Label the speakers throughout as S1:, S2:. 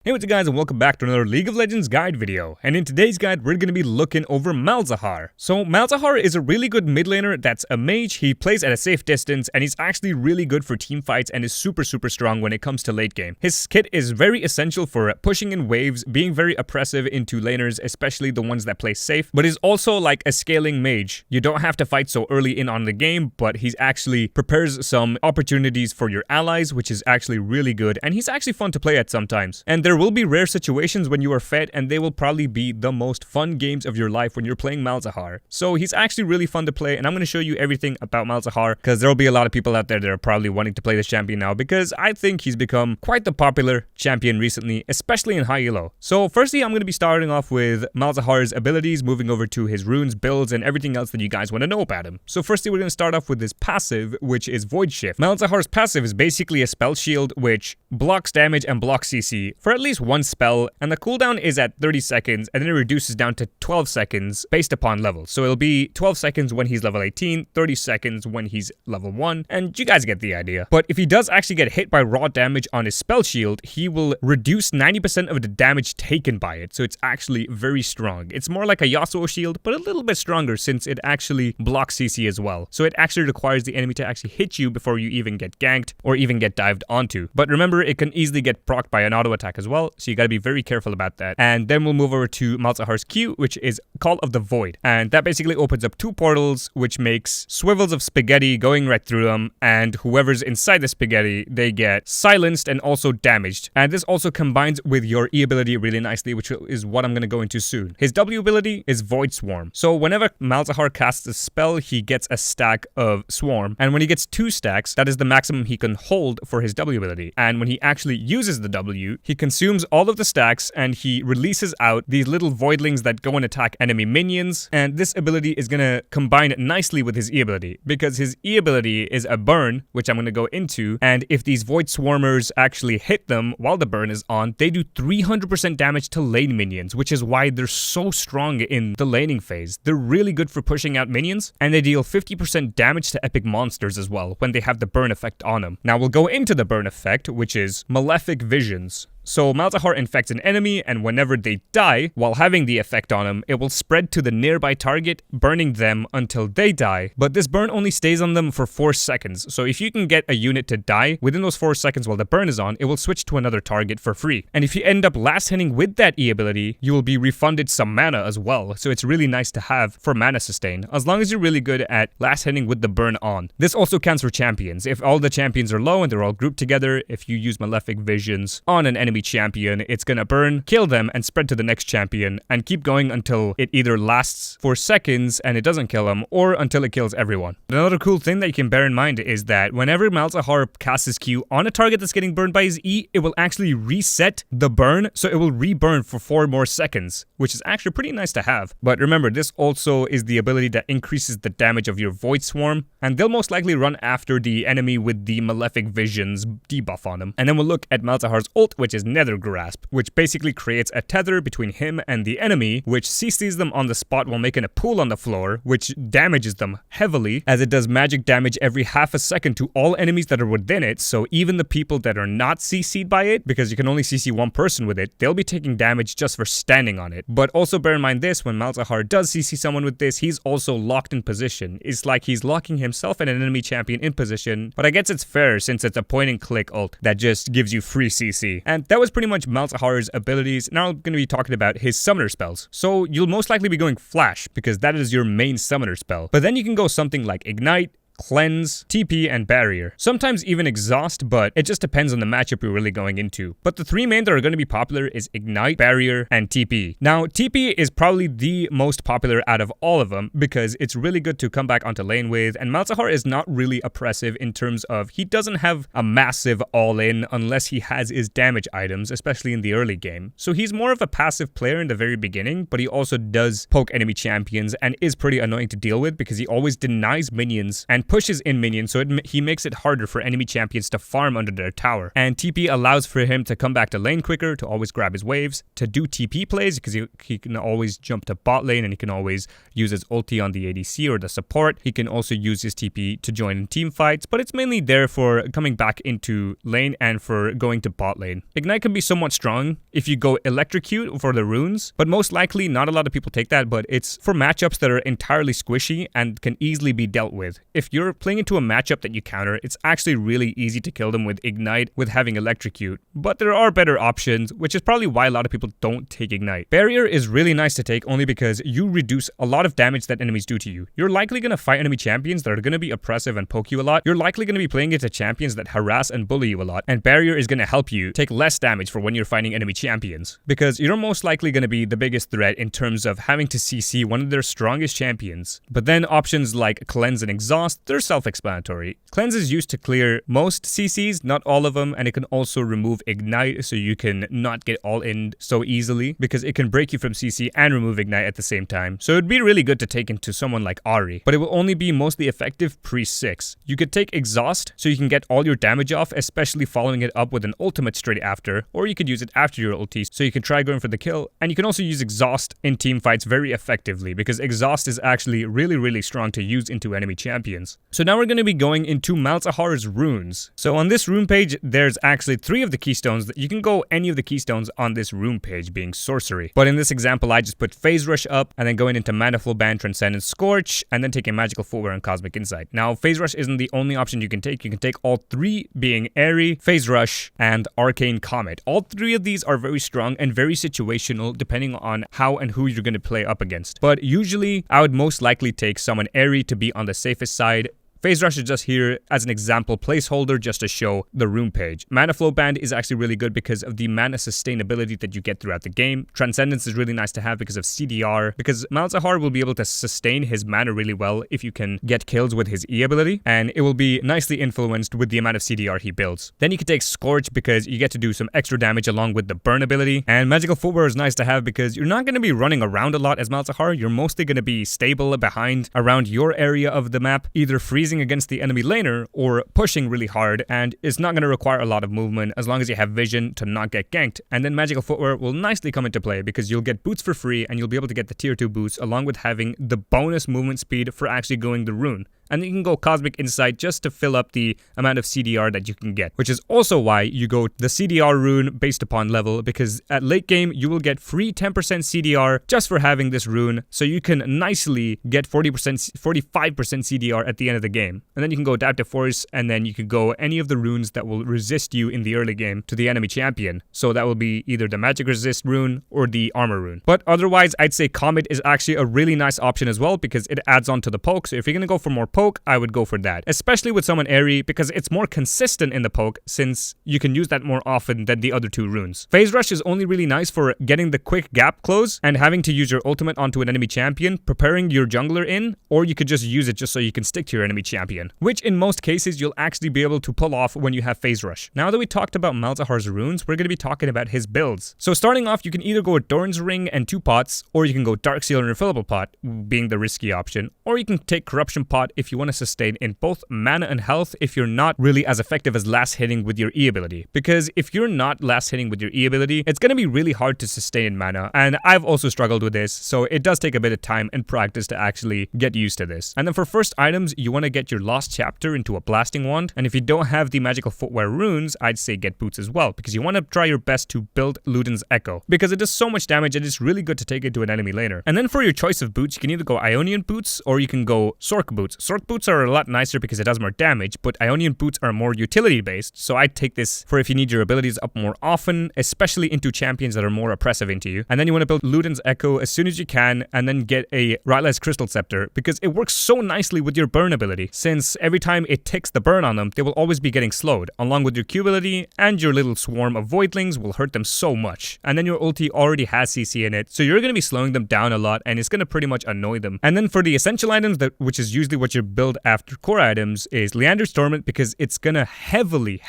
S1: Hey, what's up guys, and welcome back to another League of Legends guide video. And in today's guide, we're going to be looking over MALZAHAR. So MALZAHAR is a really good mid laner that's a mage. He plays at a safe distance, and he's actually really good for team fights and is super strong when it comes to late game. His kit is very essential for pushing in waves, being very oppressive into laners, especially the ones that play safe, but is also like a scaling mage. You don't have to fight so early in on the game, but he's actually prepares some opportunities for your allies, which is actually really good, and he's actually fun to play at sometimes. And there will be rare situations when you are fed, and they will probably be the most fun games of your life when you're playing MALZAHAR. So he's actually really fun to play, and I'm going to show you everything about MALZAHAR because there will be a lot of people out there that are probably wanting to play this champion now because I think he's become quite the popular champion recently, especially in high elo. So firstly, I'm going to be starting off with MALZAHAR's abilities, moving over to his runes, builds, and everything else that you guys want to know about him. So firstly, we're going to start off with his passive, which is Void Shift. MALZAHAR's passive is basically a spell shield which blocks damage and blocks CC for at least one spell, and the cooldown is at 30 seconds, and then it reduces down to 12 seconds based upon level. So it'll be 12 seconds when he's level 18, 30 seconds when he's level 1, and you guys get the idea. But if he does actually get hit by raw damage on his spell shield, he will reduce 90% of the damage taken by it, so it's actually very strong. It's more like a Yasuo shield, but a little bit stronger since it actually blocks CC as well. So it actually requires the enemy to actually hit you before you even get ganked or even get dived onto. But remember, it can easily get procced by an auto attack as well, so you gotta be very careful about that. And then we'll move over to MALZAHAR's Q, which is Call of the Void. And that basically opens up two portals, which makes swivels of spaghetti going right through them, and whoever's inside the spaghetti, they get silenced and also damaged. And this also combines with your E ability really nicely, which is what I'm gonna go into soon. His W ability is Void Swarm. So whenever MALZAHAR casts a spell, he gets a stack of Swarm. And when he gets 2 stacks, that is the maximum he can hold for his W ability. And when he actually uses the W, he consumes all of the stacks and he releases out these little voidlings that go and attack enemy minions. And this ability is going to combine nicely with his E ability because his E ability is a burn, which I'm going to go into. And if these void swarmers actually hit them while the burn is on, they do 300% damage to lane minions, which is why they're so strong in the laning phase. They're really good for pushing out minions, and they deal 50% damage to epic monsters as well when they have the burn effect on them. Now we'll go into the burn effect, which is Malefic Visions. So MALZAHAR infects an enemy, and whenever they die, while having the effect on them, it will spread to the nearby target, burning them until they die. But this burn only stays on them for 4 seconds. So if you can get a unit to die within those 4 seconds while the burn is on, it will switch to another target for free. And if you end up last hitting with that E ability, you will be refunded some mana as well. So it's really nice to have for mana sustain, as long as you're really good at last hitting with the burn on. This also counts for champions. If all the champions are low and they're all grouped together, if you use Malefic Visions on an enemy champion, it's gonna burn, kill them, and spread to the next champion, and keep going until it either lasts for seconds and it doesn't kill them, or until it kills everyone. Another cool thing that you can bear in mind is that whenever MALZAHAR casts his Q on a target that's getting burned by his E, it will actually reset the burn, so it will reburn for 4 more seconds, which is actually pretty nice to have. But remember, this also is the ability that increases the damage of your Void Swarm, and they'll most likely run after the enemy with the Malefic Visions debuff on them. And then we'll look at MALZAHAR's ult, which is Nether Grasp, which basically creates a tether between him and the enemy, which CCs them on the spot while making a pool on the floor, which damages them heavily, as it does magic damage every half a second to all enemies that are within it. So even the people that are not CC'd by it, because you can only CC one person with it, they'll be taking damage just for standing on it. But also bear in mind this, when MALZAHAR does CC someone with this, he's also locked in position. It's like he's locking himself and an enemy champion in position, but I guess it's fair since it's a point and click ult that just gives you free CC. And that was pretty much MALZAHAR's abilities. Now I'm going to be talking about his summoner spells. So you'll most likely be going Flash because that is your main summoner spell. But then you can go something like Ignite, Cleanse, TP, and Barrier. Sometimes even Exhaust, but it just depends on the matchup you're really going into. But the 3 main that are going to be popular is Ignite, Barrier, and TP. Now, TP is probably the most popular out of all of them because it's really good to come back onto lane with, and MALZAHAR is not really oppressive in terms of he doesn't have a massive all-in unless he has his damage items, especially in the early game. So he's more of a passive player in the very beginning, but he also does poke enemy champions and is pretty annoying to deal with because he always denies minions and pushes in minions, so he makes it harder for enemy champions to farm under their tower. And TP allows for him to come back to lane quicker, to always grab his waves, to do TP plays, because he can always jump to bot lane, and he can always use his ulti on the ADC or the support. He can also use his TP to join in team fights, but it's mainly there for coming back into lane and for going to bot lane. Ignite can be somewhat strong if you go Electrocute for the runes, but most likely not a lot of people take that, but it's for matchups that are entirely squishy and can easily be dealt with. If you're playing into a matchup that you counter, it's actually really easy to kill them with Ignite with having Electrocute, but there are better options, which is probably why a lot of people don't take Ignite. Barrier is really nice to take only because you reduce a lot of damage that enemies do to you. You're likely going to fight enemy champions that are going to be oppressive and poke you a lot. You're likely going to be playing into champions that harass and bully you a lot, and Barrier is going to help you take less damage for when you're fighting enemy champions, because you're most likely going to be the biggest threat in terms of having to CC one of their strongest champions. But then options like Cleanse and Exhaust, they're self-explanatory. Cleanse is used to clear most CCs, not all of them, and it can also remove Ignite, so you can not get all in so easily, because it can break you from CC and remove Ignite at the same time. So it'd be really good to take into someone like Ahri, but it will only be mostly effective pre-6. You could take Exhaust so you can get all your damage off, especially following it up with an ultimate straight after, or you could use it after your ulti so you can try going for the kill. And you can also use Exhaust in team fights very effectively, because Exhaust is actually really strong to use into enemy champions. So now we're going to be going into Malzahar's runes. So on this rune page, there's actually 3 of the keystones. That you can go any of the keystones on this rune page, being sorcery. But in this example, I just put Phase Rush up, and then going into Mana Flow Band, Transcendence, Scorch, and then taking Magical Footwear and Cosmic Insight. Now, Phase Rush isn't the only option you can take. You can take all 3, being Airy, Phase Rush, and Arcane Comet. All 3 of these are very strong and very situational depending on how and who you're going to play up against. But usually, I would most likely take someone Airy to be on the safest side. Phase Rush is just here as an example placeholder just to show the rune page. Mana Flow Band is actually really good because of the mana sustainability that you get throughout the game. Transcendence is really nice to have because of CDR, because Malzahar will be able to sustain his mana really well if you can get kills with his E ability, and it will be nicely influenced with the amount of CDR he builds. Then you can take Scorch because you get to do some extra damage along with the burn ability, and Magical Footwear is nice to have because you're not going to be running around a lot as Malzahar. You're mostly going to be stable behind around your area of the map, either freezing against the enemy laner or pushing really hard, and it's not going to require a lot of movement as long as you have vision to not get ganked. And then Magical Footwear will nicely come into play because you'll get boots for free and you'll be able to get the tier 2 boots along with having the bonus movement speed for actually going the rune. And then you can go Cosmic Insight just to fill up the amount of CDR that you can get, which is also why you go the CDR rune based upon level, because at late game you will get free 10% CDR just for having this rune, so you can nicely get 40%, 45% CDR at the end of the game. And then you can go Adaptive Force, and then you can go any of the runes that will resist you in the early game to the enemy champion. So that will be either the Magic Resist rune or the Armor rune. But otherwise, I'd say Comet is actually a really nice option as well because it adds on to the poke. So if you're going to go for more poke, I would go for that, especially with someone Airy because it's more consistent in the poke since you can use that more often than the other 2 runes. Phase Rush is only really nice for getting the quick gap close and having to use your ultimate onto an enemy champion, preparing your jungler in, or you could just use it just so you can stick to your enemy champion, which in most cases you'll actually be able to pull off when you have Phase Rush. Now that we talked about Malzahar's runes, we're going to be talking about his builds. So starting off, you can either go with Doran's Ring and 2 pots, or you can go Darkseal and Refillable Pot, being the risky option, or you can take Corruption Pot if you want to sustain in both mana and health if you're not really as effective as last hitting with your E ability. Because if you're not last hitting with your E ability, it's going to be really hard to sustain in mana, and I've also struggled with this, so it does take a bit of time and practice to actually get used to this. And then for first items, you want to get your Lost Chapter into a Blasting Wand, and if you don't have the Magical Footwear runes, I'd say get Boots as well, because you want to try your best to build Luden's Ekko, because it does so much damage and it's really good to take it to an enemy laner. And then for your choice of boots, you can either go Ionian Boots or you can go Sork Boots. Sork Boots are a lot nicer because it does more damage, but Ionian Boots are more utility based, so I'd take this for if you need your abilities up more often, especially into champions that are more oppressive into you. And then you want to build Luden's Ekko as soon as you can, and then get a Rylai's Crystal Scepter because it works so nicely with your burn ability, since every time it ticks the burn on them, they will always be getting slowed, along with your Q ability, and your little swarm of Voidlings will hurt them so much. And then your ulti already has CC in it, so you're going to be slowing them down a lot, and it's going to pretty much annoy them. And then for the essential items, which is usually what you're build after core items is Leander's Torment, because it's gonna heavily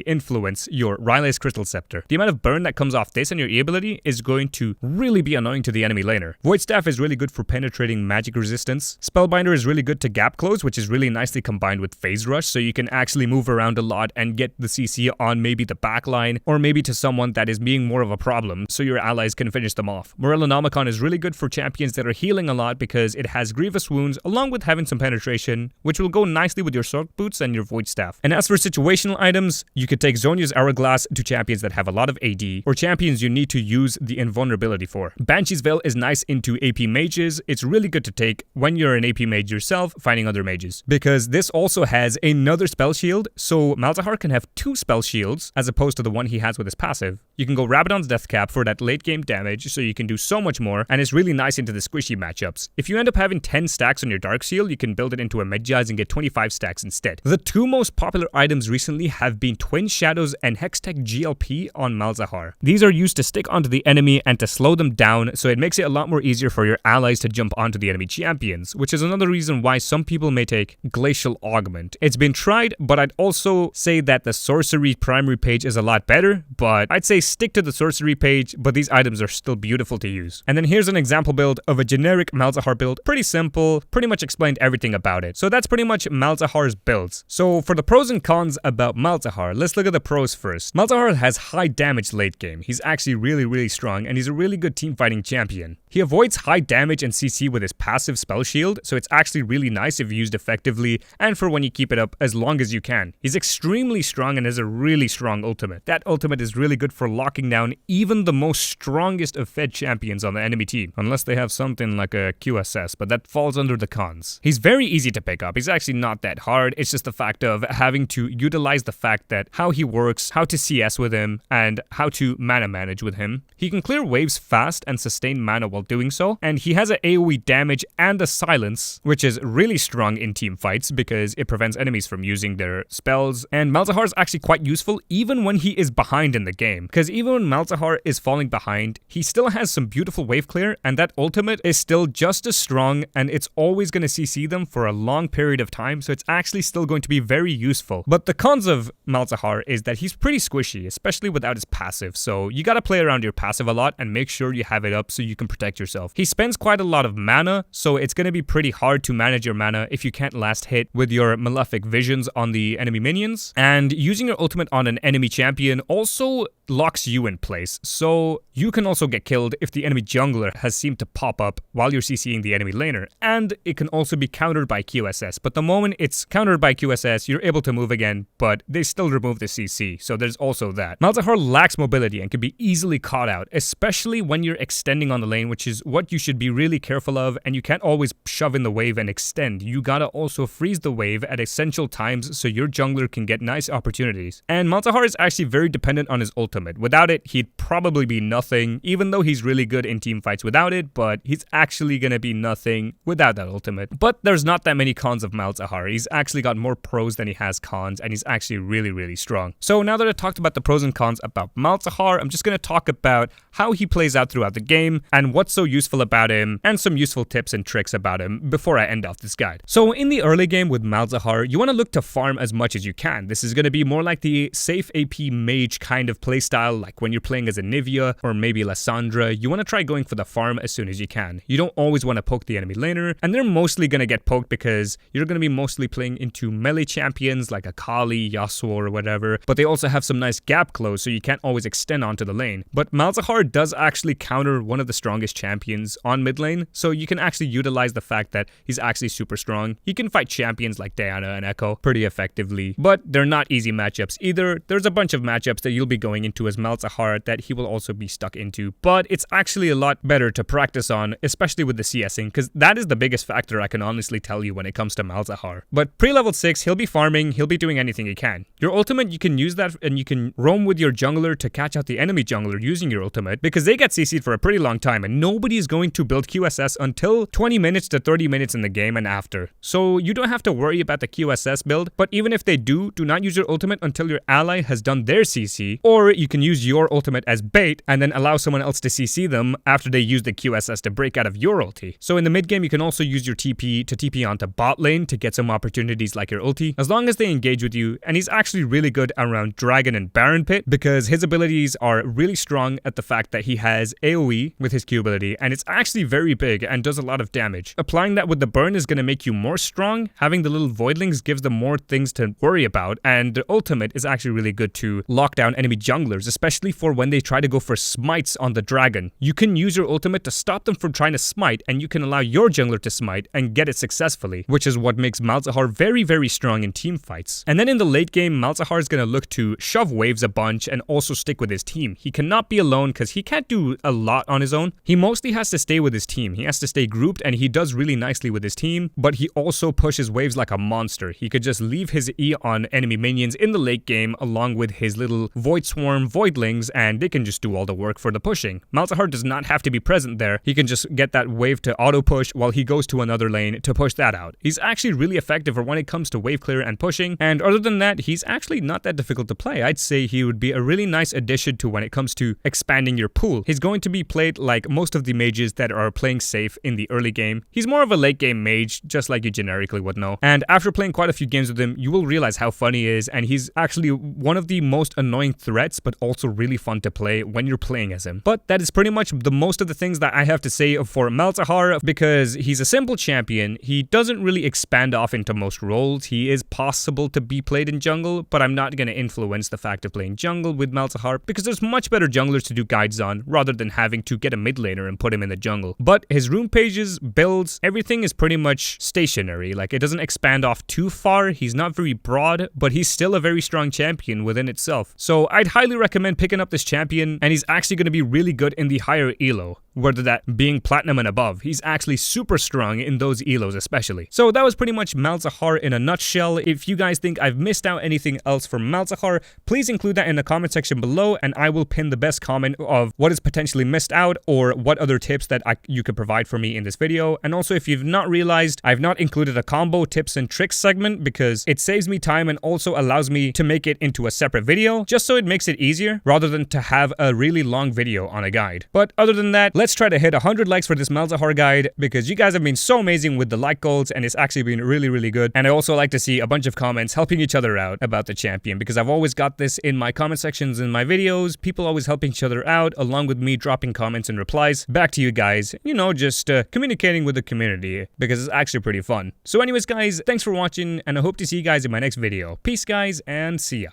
S1: influence your Riley's Crystal Scepter. The amount of burn that comes off this and your E ability is going to really be annoying to the enemy laner. Void Staff is really good for penetrating magic resistance. Spellbinder is really good to gap close, which is really nicely combined with Phase Rush, so you can actually move around a lot and get the CC on maybe the backline, or maybe to someone that is being more of a problem, so your allies can finish them off. Morellonomicon is really good for champions that are healing a lot because it has Grievous Wounds along with having some penetration, which will go nicely with your Sword Boots and your Void Staff. And as for situational items, you could take Zhonya's Hourglass to champions that have a lot of AD, or champions you need to use the invulnerability for. Banshee's Veil is nice into AP mages. It's really good to take when you're an AP mage yourself fighting other mages, because this also has another spell shield, so Malzahar can have 2 spell shields as opposed to the one he has with his passive. You can go Rabadon's Death Cap for that late game damage, so you can do so much more, and it's really nice into the squishy matchups. If you end up having 10 stacks on your Dark Seal, you can build it into a Medjay's and get 25 stacks instead. The 2 most popular items recently have been Twin Shadows and Hextech GLP on Malzahar. These are used to stick onto the enemy and to slow them down, so it makes it a lot more easier for your allies to jump onto the enemy champions, which is another reason why some people may take Glacial Augment. It's been tried, but I'd also say that the sorcery primary page is a lot better, but I'd say stick to the sorcery page, but these items are still beautiful to use. And then here's an example build of a generic Malzahar build. Pretty simple, pretty much explained everything about it. So that's pretty much Malzahar's builds. So for the pros and cons about Malzahar, let's look at the pros first. Malzahar has high damage late game. He's actually really strong, and he's a really good team fighting champion. He avoids high damage and CC with his passive spell shield, so it's actually really nice if used effectively and for when you keep it up as long as you can. He's extremely strong and has a really strong ultimate. That ultimate is really good for locking down even the most strongest of fed champions on the enemy team, unless they have something like a QSS, but that falls under the cons. He's very easy to pick up. He's actually not that hard. It's just the fact of having to utilize the fact that how he works, how to CS with him, and how to mana manage with him. He can clear waves fast and sustain mana while doing so, and he has an AoE damage and a silence, which is really strong in team fights because it prevents enemies from using their spells. And Malzahar is actually quite useful even when he is behind in the game, because even when Malzahar is falling behind, he still has some beautiful wave clear, and that ultimate is still just as strong, and it's always going to CC them for a long period of time, so it's actually still going to be very useful. But the cons of Malzahar is that he's pretty squishy, especially without his passive, so you gotta play around your passive a lot and make sure you have it up so you can protect yourself. He spends quite a lot of mana, so it's gonna be pretty hard to manage your mana if you can't last hit with your Malefic Visions on the enemy minions, and using your ultimate on an enemy champion also locks you in place, so you can also get killed if the enemy jungler has seemed to pop up while you're CCing the enemy laner, and it can also be countered by QSS, but the moment it's countered by QSS, you're able to move again, but they still remove the CC, so there's also that. Malzahar lacks mobility and can be easily caught out, especially when you're extending on the lane, which is what you should be really careful of, and you can't always shove in the wave and extend. You gotta also freeze the wave at essential times so your jungler can get nice opportunities. And Malzahar is actually very dependent on his ultimate. Without it, he'd probably be nothing, even though he's really good in team fights without it, but he's actually gonna be nothing without that ultimate. But there's not that many cons of Malzahar. He's actually got more pros than he has cons, and he's actually really strong. So now that I talked about the pros and cons about Malzahar, I'm just gonna talk about how he plays out throughout the game and what's so useful about him, and some useful tips and tricks about him before I end off this guide. So in the early game with Malzahar, you want to look to farm as much as you can. This is going to be more like the safe AP mage kind of playstyle, like when you're playing as a Nivea or maybe Lysandra. You want to try going for the farm as soon as you can. You don't always want to poke the enemy laner, and they're mostly going to get poked because you're going to be mostly playing into melee champions like Akali, Yasuo or whatever, but they also have some nice gap close, so you can't always extend onto the lane. But Malzahar does actually counter one of the strongest champions on mid lane, so you can actually utilize the fact that he's actually super strong. He can fight champions like Diana and Ekko pretty effectively, but they're not easy matchups either. There's a bunch of matchups that you'll be going into as Malzahar that he will also be stuck into, but it's actually a lot better to practice on, especially with the CSing, because that is the biggest factor I can honestly tell you when it comes to Malzahar. But pre-level 6, he'll be farming, he'll be doing anything he can. Your ultimate, you can use that and you can roam with your jungler to catch out the enemy jungler using your ultimate, because they get CC'd for a pretty long time and nobody is going to build QSS until 20 minutes to 30 minutes in the game and after. So you don't have to worry about the QSS build, but even if they do not use your ultimate until your ally has done their CC, or you can use your ultimate as bait and then allow someone else to CC them after they use the QSS to break out of your ulti. So in the mid game, you can also use your TP to TP onto bot lane to get some opportunities like your ulti, as long as they engage with you, and he's actually really good around Dragon and Baron Pit because his abilities are really strong at the fact that he has AoE with his Q ability, and it's actually very big and does a lot of damage. Applying that with the burn is going to make you more strong. Having the little voidlings gives them more things to worry about, and the ultimate is actually really good to lock down enemy junglers, especially for when they try to go for smites on the dragon. You can use your ultimate to stop them from trying to smite, and you can allow your jungler to smite and get it successfully, which is what makes Malzahar very, very strong in team fights. And then in the late game, Malzahar is going to look to shove waves a bunch and also stick with his team. He cannot be alone because he can't do a lot on his own. He mostly has to stay with his team. He has to stay grouped, and he does really nicely with his team, but he also pushes waves like a monster. He could just leave his E on enemy minions in the late game along with his little Void Swarm Voidlings, and they can just do all the work for the pushing. Malzahar does not have to be present there. He can just get that wave to auto push while he goes to another lane to push that out. He's actually really effective for when it comes to wave clear and pushing, and other than that, he's actually not that difficult to play. I'd say he would be a really nice addition to when it comes to expanding your pool. He's going to be played like most of the mages that are playing safe in the early game. He's more of a late game mage, just like you generically would know. And after playing quite a few games with him, you will realize how fun he is, and he's actually one of the most annoying threats, but also really fun to play when you're playing as him. But that is pretty much the most of the things that I have to say for Malzahar, because he's a simple champion. He doesn't really expand off into most roles. He is possible to be played in jungle, but I'm not going to influence the fact of playing jungle with Malzahar because there's much better junglers to do guides on rather than having to get a mid laner and put him in the jungle. But his rune pages, builds, everything is pretty much stationary. Like, it doesn't expand off too far. He's not very broad, but he's still a very strong champion within itself. So I'd highly recommend picking up this champion, and he's actually going to be really good in the higher elo, whether that being platinum and above. He's actually super strong in those elos especially. So that was pretty much Malzahar in a nutshell. If you guys think I've missed out anything else from Malzahar, please include that in the comment section below, and I will pin the best comment of what is potentially missed out or what other tips that you could provide for me in this video. And also, if you've not realized, I've not included a combo tips and tricks segment because it saves me time and also allows me to make it into a separate video, just so it makes it easier rather than to have a really long video on a guide. But other than that, let's try to hit 100 likes for this Malzahar guide because you guys have been so amazing with the like goals, and it's actually been really, really good. And I also like to see a bunch of comments helping each other out about the champion, because I've always got this in my comment sections in my videos, people always helping each other out along with me dropping comments and replies back to you guys, you know, just communicating with the community because it's actually pretty fun. So anyways guys, thanks for watching, and I hope to see you guys in my next video. Peace guys, and see ya.